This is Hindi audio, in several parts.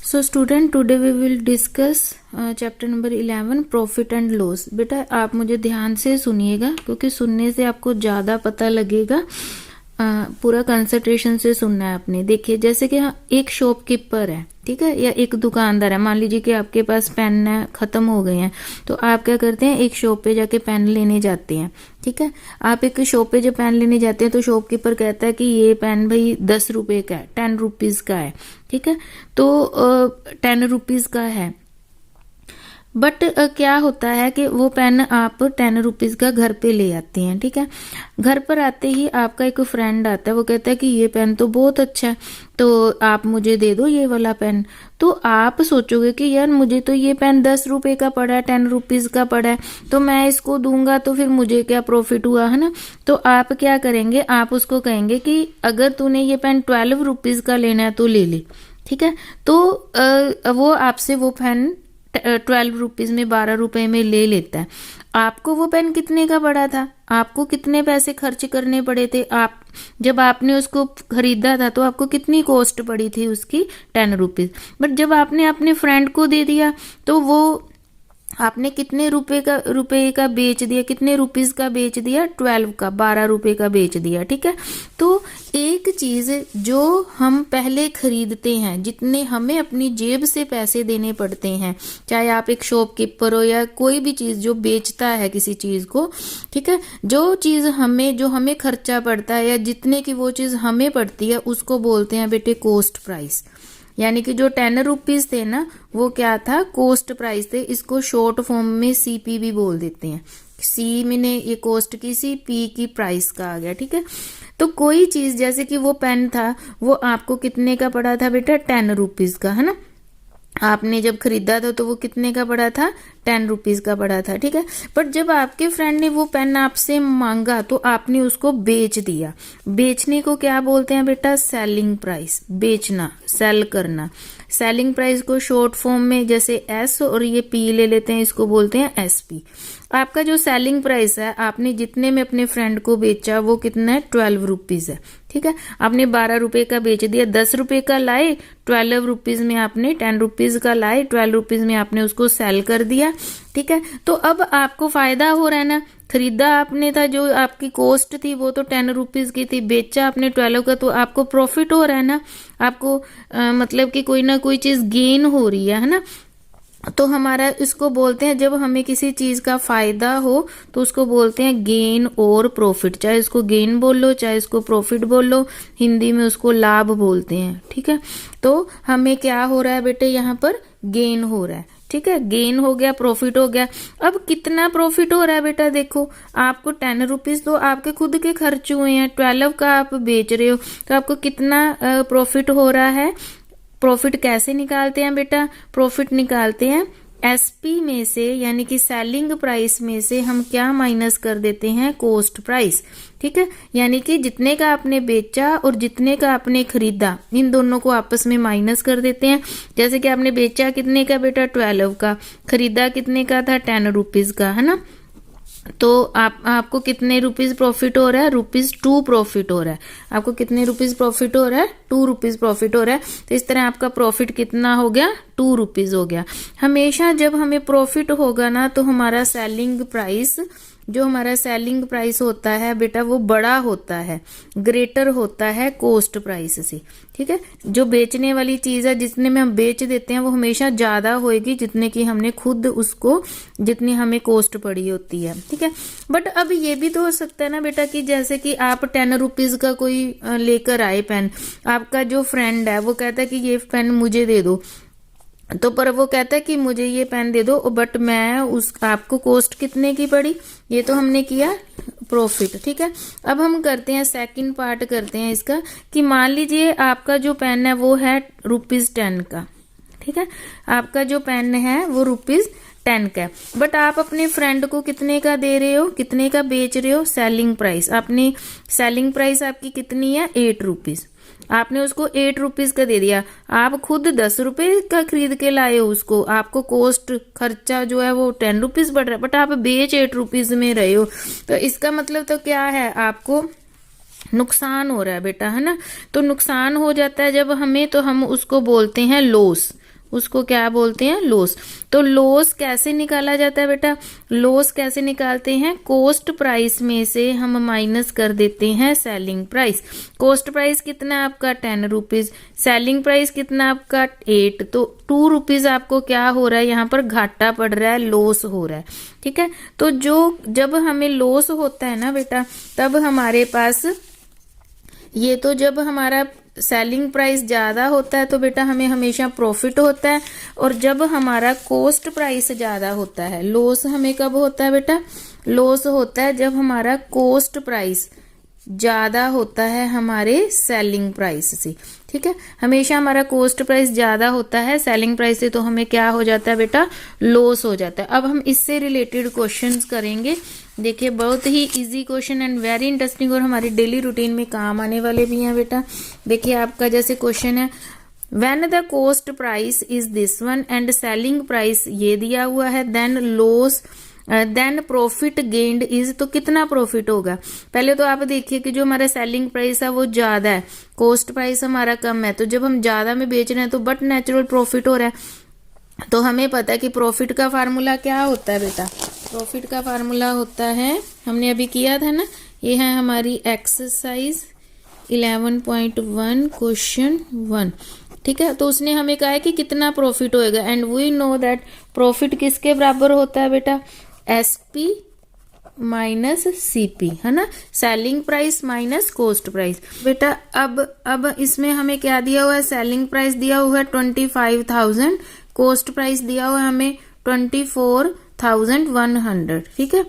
So student, today we will discuss chapter number 11 profit and loss. बेटा आप मुझे ध्यान से सुनिएगा, क्योंकि सुनने से आपको ज़्यादा पता लगेगा। पूरा कंसंट्रेशन से सुनना है आपने। देखिए, जैसे कि एक शॉपकीपर है, ठीक है, या एक दुकानदार है। मान लीजिए कि आपके पास पेन है, खत्म हो गए हैं, तो आप क्या करते हैं, एक शॉप पे जाके पेन लेने जाते हैं। ठीक है, आप एक शॉप पे जब पेन लेने जाते हैं तो शॉपकीपर कहता है कि ये पेन भाई 10 रुपए का है, 10 रुपीज का है। ठीक है, तो 10 रुपीज का है। बट क्या होता है कि वो पेन आप 10 रुपीज का घर पे ले आते हैं। ठीक है, घर पर आते ही आपका एक फ्रेंड आता है, वो कहता है कि ये पेन तो बहुत अच्छा है, तो आप मुझे दे दो ये वाला पेन। तो आप सोचोगे कि यार मुझे तो ये पेन 10 रुपए का पड़ा है, 10 रुपीज का पड़ा है, तो मैं इसको दूंगा तो फिर मुझे क्या प्रॉफिट हुआ, है ना। तो आप क्या करेंगे, आप उसको कहेंगे कि अगर तूने ये पेन 12 रुपीज का लेना है तो ले ले। ठीक है, तो वो आपसे वो पेन 12 रुपीज में, 12 रुपए में ले लेता है। आपको वो पेन कितने का पड़ा था, आपको कितने पैसे खर्च करने पड़े थे, आप जब आपने उसको खरीदा था तो आपको कितनी कॉस्ट पड़ी थी उसकी, 10 रुपीज। बट जब आपने अपने फ्रेंड को दे दिया तो वो आपने कितने रुपए का बेच दिया, कितने रुपीज का बेच दिया, 12 का, 12 रुपए का बेच दिया। ठीक है, तो एक चीज जो हम पहले खरीदते हैं, जितने हमें अपनी जेब से पैसे देने पड़ते हैं, चाहे आप एक शॉपकीपर हो या कोई भी चीज जो बेचता है किसी चीज को, ठीक है, जो हमें खर्चा पड़ता है या जितने की वो चीज हमें पड़ती है, उसको बोलते हैं बेटे कॉस्ट प्राइस। यानी कि जो 10 रुपीज थे ना, वो क्या था, कॉस्ट प्राइस थे। इसको शॉर्ट फॉर्म में सीपी भी बोल देते हैं। सी मैंने ये कॉस्ट की, सी पी की प्राइस का आ गया। ठीक है, तो कोई चीज जैसे कि वो पेन था, वो आपको कितने का पड़ा था बेटा, 10 रुपीज का, है ना। आपने जब खरीदा था तो वो कितने का पड़ा था, 10 रुपीज का पड़ा था। ठीक है, बट जब आपके फ्रेंड ने वो पेन आपसे मांगा तो आपने उसको बेच दिया। बेचने को क्या बोलते हैं बेटा, सेलिंग प्राइस। बेचना, सेल करना। सेलिंग प्राइस को शॉर्ट फॉर्म में जैसे एस और ये पी ले लेते हैं, इसको बोलते हैं एसपी। आपका जो सेलिंग प्राइस है, आपने जितने में अपने फ्रेंड को बेचा वो कितना है, 12 रुपीज है। ठीक है, आपने 12 रुपए का बेच दिया, 10 रुपए का लाए, 12 रुपीज में आपने 10 रुपीज का लाए, 12 रुपीज में आपने उसको सेल कर दिया। ठीक है, तो अब आपको फायदा हो रहा है ना। खरीदा आपने था, जो आपकी कॉस्ट थी वो तो 10 रुपीज की थी, बेचा आपने 12 का, तो आपको प्रॉफिट हो रहा है ना। आपको मतलब कि कोई ना कोई चीज गेन हो रही है ना। तो हमारा इसको बोलते हैं, जब हमें किसी चीज का फायदा हो तो उसको बोलते हैं गेन और प्रॉफिट। चाहे इसको गेन बोल लो, चाहे इसको प्रॉफिट बोल लो, हिंदी में उसको लाभ बोलते हैं। ठीक है, तो हमें क्या हो रहा है बेटे, यहाँ पर गेन हो रहा है। ठीक है, गेन हो गया, प्रॉफिट हो गया। अब कितना प्रॉफिट हो रहा है बेटा, देखो आपको 10 रुपीज तो आपके खुद के खर्च हुए हैं, 12 का आप बेच रहे हो, तो आपको कितना प्रॉफिट हो रहा है। प्रॉफिट कैसे निकालते हैं बेटा, प्रॉफिट निकालते हैं एसपी में से, यानी कि सेलिंग प्राइस में से हम क्या माइनस कर देते हैं, कॉस्ट प्राइस। ठीक है, यानी कि जितने का आपने बेचा और जितने का आपने खरीदा, इन दोनों को आपस में माइनस कर देते हैं। जैसे कि आपने बेचा कितने का बेटा, 12 का, खरीदा कितने का था, 10 रुपीज का, है ना। तो आपको कितने रुपीज प्रॉफिट हो रहा है, ₹2 प्रॉफिट हो रहा है। आपको कितने रुपीज प्रॉफिट हो रहा है, 2 रुपीज प्रॉफिट हो रहा है। तो इस तरह आपका प्रॉफिट कितना हो गया, 2 रुपीज हो गया। हमेशा जब हमें प्रॉफिट होगा ना, तो हमारा सेलिंग प्राइस, जो हमारा सेलिंग प्राइस होता है बेटा, वो बड़ा होता है, ग्रेटर होता है कॉस्ट प्राइस से। ठीक है, जो बेचने वाली चीज है, जितने में हम बेच देते हैं, वो हमेशा ज्यादा होएगी जितने की हमने खुद उसको, जितनी हमें कॉस्ट पड़ी होती है। ठीक है, बट अब ये भी तो हो सकता है ना बेटा कि जैसे कि आप 10 रुपीज का कोई लेकर आए पेन, आपका जो फ्रेंड है वो कहता है कि ये पेन मुझे दे दो, तो पर वो कहता है कि मुझे ये पेन दे दो, बट मैं उस आपको कॉस्ट कितने की पड़ी, ये तो हमने किया प्रॉफिट। ठीक है, अब हम करते हैं सेकंड पार्ट करते हैं इसका, कि मान लीजिए आपका जो पेन है वो है ₹10 का। ठीक है, आपका जो पेन है वो ₹10 का है, बट आप अपने फ्रेंड को कितने का दे रहे हो, कितने का बेच रहे हो, सेलिंग प्राइस। अपनी सेलिंग प्राइस आपकी कितनी है, 8 रुपीज। आपने उसको 8 रुपीज का दे दिया, आप खुद 10 रुपए का खरीद के लाए हो उसको, आपको कॉस्ट खर्चा जो है वो 10 रुपीज बढ़ रहा है, बट आप बेच 8 रुपीज में रहे हो। तो इसका मतलब तो क्या है, आपको नुकसान हो रहा है बेटा, है ना। तो नुकसान हो जाता है जब हमें, तो हम उसको बोलते हैं लॉस। उसको क्या बोलते हैं, लॉस। तो लॉस कैसे निकाला जाता है बेटा, लॉस कैसे निकालते हैं, कॉस्ट प्राइस में से हम माइनस कर देते हैं सेलिंग प्राइस। कॉस्ट प्राइस कितना आपका 10 रुपीज, सेलिंग प्राइस कितना आपका 8, तो 2 रुपीज आपको क्या हो रहा है, यहाँ पर घाटा पड़ रहा है, लॉस हो रहा है। ठीक है, तो जब हमें लॉस होता है ना बेटा, तब हमारे पास ये, तो जब हमारा सेलिंग प्राइस ज्यादा होता है तो बेटा हमें हमेशा प्रॉफिट होता है, और जब हमारा कॉस्ट प्राइस ज्यादा होता है, लॉस हमें कब होता है बेटा, लॉस होता है जब हमारा कॉस्ट प्राइस ज्यादा होता है हमारे सेलिंग प्राइस से। ठीक है, हमेशा हमारा कॉस्ट प्राइस ज्यादा होता है सेलिंग प्राइस से, तो हमें क्या हो जाता है बेटा, लॉस हो जाता है। अब हम इससे रिलेटेड क्वेश्चंस करेंगे। देखिए बहुत ही easy question and very interesting, और हमारी डेली रूटीन में काम आने वाले भी हैं बेटा। देखिए आपका जैसे क्वेश्चन है, when the cost price is this one and selling price ये दिया हुआ है, देन प्रॉफिट गेन्ड इज, तो कितना प्रॉफिट होगा। पहले तो आप देखिए कि जो हमारा सेलिंग प्राइस है वो ज्यादा है, कॉस्ट प्राइस हमारा कम है, तो जब हम ज्यादा में बेच रहे हैं तो बट नेचुरल प्रॉफिट हो रहा है। तो हमें पता है कि प्रॉफिट का फार्मूला क्या होता है बेटा, प्रॉफिट का फार्मूला होता है, हमने अभी किया था ना, ये है हमारी एक्सरसाइज 11.1 क्वेश्चन 1। ठीक है, तो उसने हमें कहा है कि कितना प्रॉफिट होएगा, and we know that profit किसके बराबर होता है बेटा, SP माइनस CP, है ना, selling price minus cost price. बेटा अब इसमें हमें क्या दिया हुआ है, सेलिंग प्राइस दिया हुआ है 25,000, कॉस्ट प्राइस दिया हुआ है हमें 24,100। ठीक है,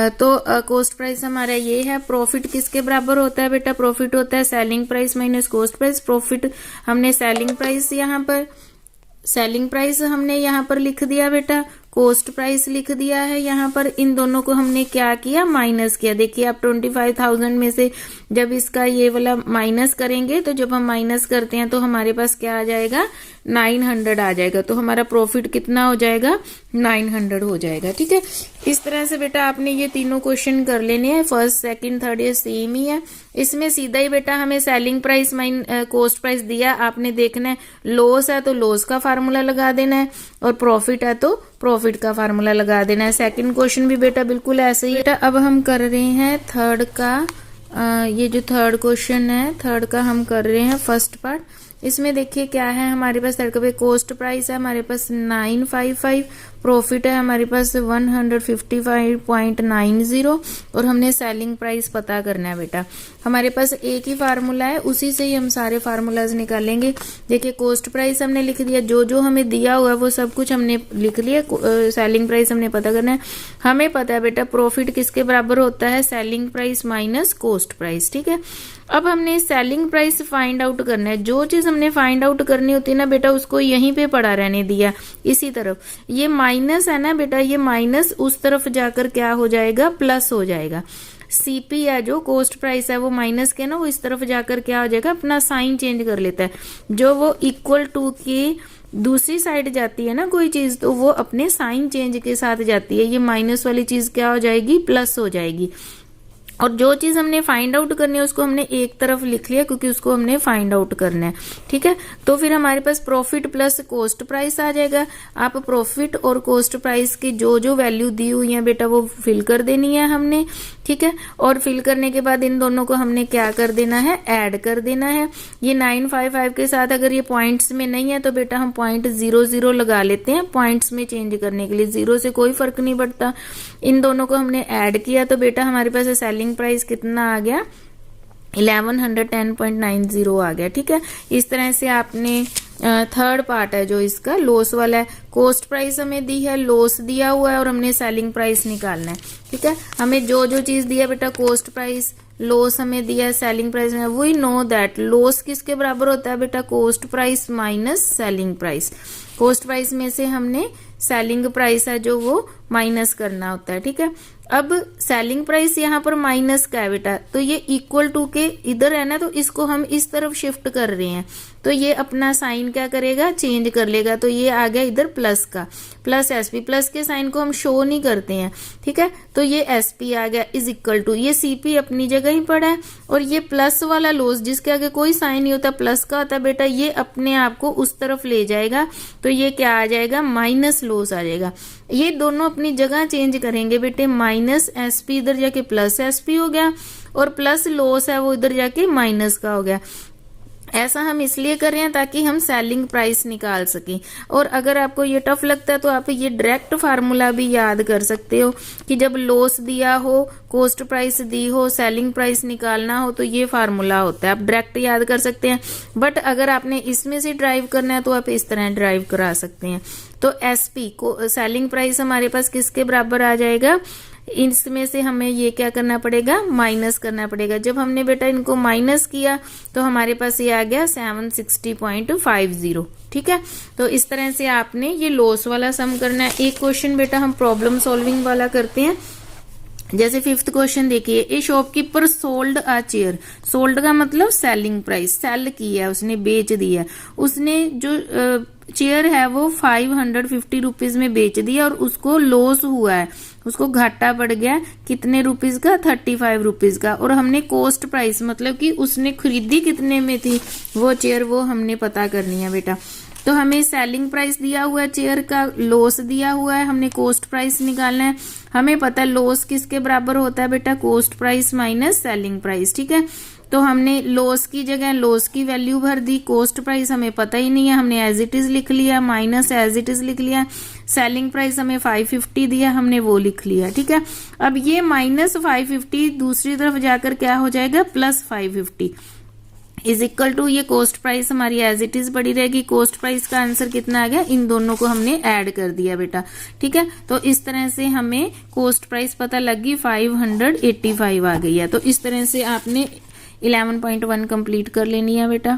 तो कॉस्ट प्राइस हमारा ये है। प्रॉफिट किसके बराबर होता है बेटा, प्रॉफिट होता है selling price minus cost price. Profit हमने सेलिंग प्राइस यहाँ पर, सेलिंग प्राइस हमने यहाँ पर लिख दिया बेटा, कॉस्ट प्राइस लिख दिया है यहाँ पर, इन दोनों को हमने क्या किया, माइनस किया। देखिए आप 25,000 में से जब इसका ये वाला माइनस करेंगे, तो जब हम माइनस करते हैं तो हमारे पास क्या आ जाएगा, 900 आ जाएगा, तो हमारा प्रॉफिट कितना हो जाएगा, 900 हो जाएगा। ठीक है, इस तरह से बेटा आपने ये तीनों क्वेश्चन कर लेने हैं, फर्स्ट सेकंड थर्ड ये सेम ही है। इसमें सीधा ही बेटा हमें सेलिंग प्राइस कॉस्ट प्राइस दिया, आपने देखना है लॉस है तो लॉस का फार्मूला लगा देना है, और प्रॉफिट है तो प्रॉफिट का फार्मूला लगा देना है। सेकंड क्वेश्चन भी बेटा बिल्कुल ऐसे ही। बेटा अब हम कर रहे हैं थर्ड का, ये जो थर्ड क्वेश्चन है, थर्ड का हम कर रहे हैं फर्स्ट पार्ट। इसमें देखिए क्या है हमारे पास, थर्ड पे कॉस्ट प्राइस है हमारे पास 955, प्रॉफिट है हमारे पास 155.90, और हमने सेलिंग प्राइस पता करना है बेटा। हमारे पास एक ही फार्मूला है, उसी से ही हम सारे फार्मूलाज निकालेंगे। देखिए कॉस्ट प्राइस हमने लिख दिया, जो हमें दिया हुआ है वो सब कुछ हमने लिख लिया। सेलिंग प्राइस हमने पता करना है। हमें पता है बेटा प्रॉफिट किसके बराबर होता है, selling price minus cost price. ठीक है, अब हमने सेलिंग प्राइस फाइंड आउट करना है। जो चीज हमने फाइंड आउट करनी होती है ना बेटा, उसको यहीं पे पड़ा रहने दिया, इसी तरफ। ये माइनस है ना बेटा, ये माइनस उस तरफ जाकर क्या हो जाएगा, प्लस हो जाएगा। CP है जो कॉस्ट प्राइस है वो माइनस के ना, वो इस तरफ जाकर क्या हो जाएगा, अपना साइन चेंज कर लेता है। जो वो इक्वल टू की दूसरी साइड जाती है ना कोई चीज, तो वो अपने साइन चेंज के साथ जाती है। ये माइनस वाली चीज क्या हो जाएगी, प्लस हो जाएगी। और जो चीज हमने फाइंड आउट करनी है उसको हमने एक तरफ लिख लिया, क्योंकि उसको हमने फाइंड आउट करना है। ठीक है, तो फिर हमारे पास प्रॉफिट प्लस कॉस्ट प्राइस आ जाएगा। आप प्रॉफिट और कॉस्ट प्राइस की जो वैल्यू दी हुई है बेटा वो फिल कर देनी है हमने। ठीक है, और फिल करने के बाद इन दोनों को हमने क्या कर देना है, ऐड कर देना है। ये 955 के साथ अगर ये पॉइंट्स में नहीं है तो बेटा हम .00 लगा लेते हैं पॉइंट्स में चेंज करने के लिए, 0 से कोई फर्क नहीं पड़ता। इन दोनों को हमने ऐड किया तो बेटा हमारे पास सेलिंग प्राइस कितना आ गया, 1110.90 आ गया। ठीक है, इस तरह से आपने थर्ड पार्ट है जो इसका लॉस वाला है, कॉस्ट प्राइस हमें दी है, लॉस दिया हुआ है, और हमने सेलिंग प्राइस निकालना है। ठीक है, हमें जो चीज दिया बेटा, कॉस्ट प्राइस, लॉस हमें दिया है, सेलिंग प्राइस में, वी नो दैट लॉस किसके बराबर होता है बेटा, cost price minus selling price. Cost price में से हमने सेलिंग प्राइस है जो वो माइनस करना होता है। ठीक है, अब सेलिंग प्राइस यहाँ पर माइनस का है बेटा, तो ये इक्वल टू के इधर है ना, तो इसको हम इस तरफ शिफ्ट कर रहे हैं, तो ये अपना साइन क्या करेगा, चेंज कर लेगा। तो ये आ गया इधर प्लस का, प्लस एसपी, प्लस के साइन को हम शो नहीं करते हैं, ठीक है। तो ये एसपी आ गया इज इक्वल टू, ये सीपी अपनी जगह ही पड़ा है, और ये प्लस वाला लॉस जिसके आगे कोई साइन नहीं होता, प्लस का होता है बेटा, ये अपने आप को उस तरफ ले जाएगा। तो ये क्या आ जाएगा, माइनस लॉस आ जाएगा। ये दोनों अपनी जगह चेंज करेंगे बेटे, माइनस एसपी इधर जाके प्लस एसपी हो गया, और प्लस लॉस है वो इधर जाके माइनस का हो गया। ऐसा हम इसलिए कर रहे हैं ताकि हम सेलिंग प्राइस निकाल सकें। और अगर आपको ये टफ लगता है तो आप ये डायरेक्ट फार्मूला भी याद कर सकते हो कि जब लॉस दिया हो, कॉस्ट प्राइस दी हो, सेलिंग प्राइस निकालना हो, तो ये फार्मूला होता है, आप डायरेक्ट याद कर सकते हैं। बट अगर आपने इसमें से ड्राइव करना है तो आप इस तरह ड्राइव करा सकते हैं। तो एसपी को सेलिंग प्राइस हमारे पास किसके बराबर आ जाएगा, इसमें से हमें ये क्या करना पड़ेगा, माइनस करना पड़ेगा। जब हमने बेटा इनको माइनस किया तो हमारे पास ये आ गया 760.50, ठीक है। तो इस तरह से आपने ये लॉस वाला सम करना है। एक क्वेश्चन बेटा हम प्रॉब्लम सॉल्विंग वाला करते हैं। जैसे 5th क्वेश्चन देखिए, ए shopkeeper sold a chair, sold का मतलब सेलिंग प्राइस, सेल की है उसने, बेच दी है उसने, जो चेयर है वो 550 रुपीज में बेच दी और उसको लॉस हुआ है, उसको घाटा पड़ गया कितने रुपीज का, 35 रुपीज का। और हमने कॉस्ट प्राइस मतलब कि उसने खरीदी कितने में थी वो चेयर, वो हमने पता करनी है बेटा। तो हमें सेलिंग प्राइस दिया हुआ है चेयर का, लॉस दिया हुआ है, हमने कॉस्ट प्राइस निकालना है। हमें पता है लॉस किसके बराबर होता है बेटा, cost price minus selling price, ठीक है। तो हमने लॉस की जगह लॉस की वैल्यू भर दी, कॉस्ट प्राइस हमें पता ही नहीं है, हमने एज इट इज लिख लिया, माइनस एज इट इज लिख लिया, सेलिंग प्राइस हमें 550 दिया, हमने वो लिख लिया, ठीक है। अब ये माइनस 550 दूसरी तरफ जाकर क्या हो जाएगा, प्लस 550 इज इक्वल टू, ये कॉस्ट प्राइस हमारी एज इट इज पड़ी रहेगी। कॉस्ट प्राइस का आंसर कितना आ गया, इन दोनों को हमने ऐड कर दिया बेटा, ठीक है। तो इस तरह से हमें कॉस्ट प्राइस पता लगी 585 आ गई है। तो इस तरह से आपने 11.1 कंप्लीट कर लेनी है बेटा।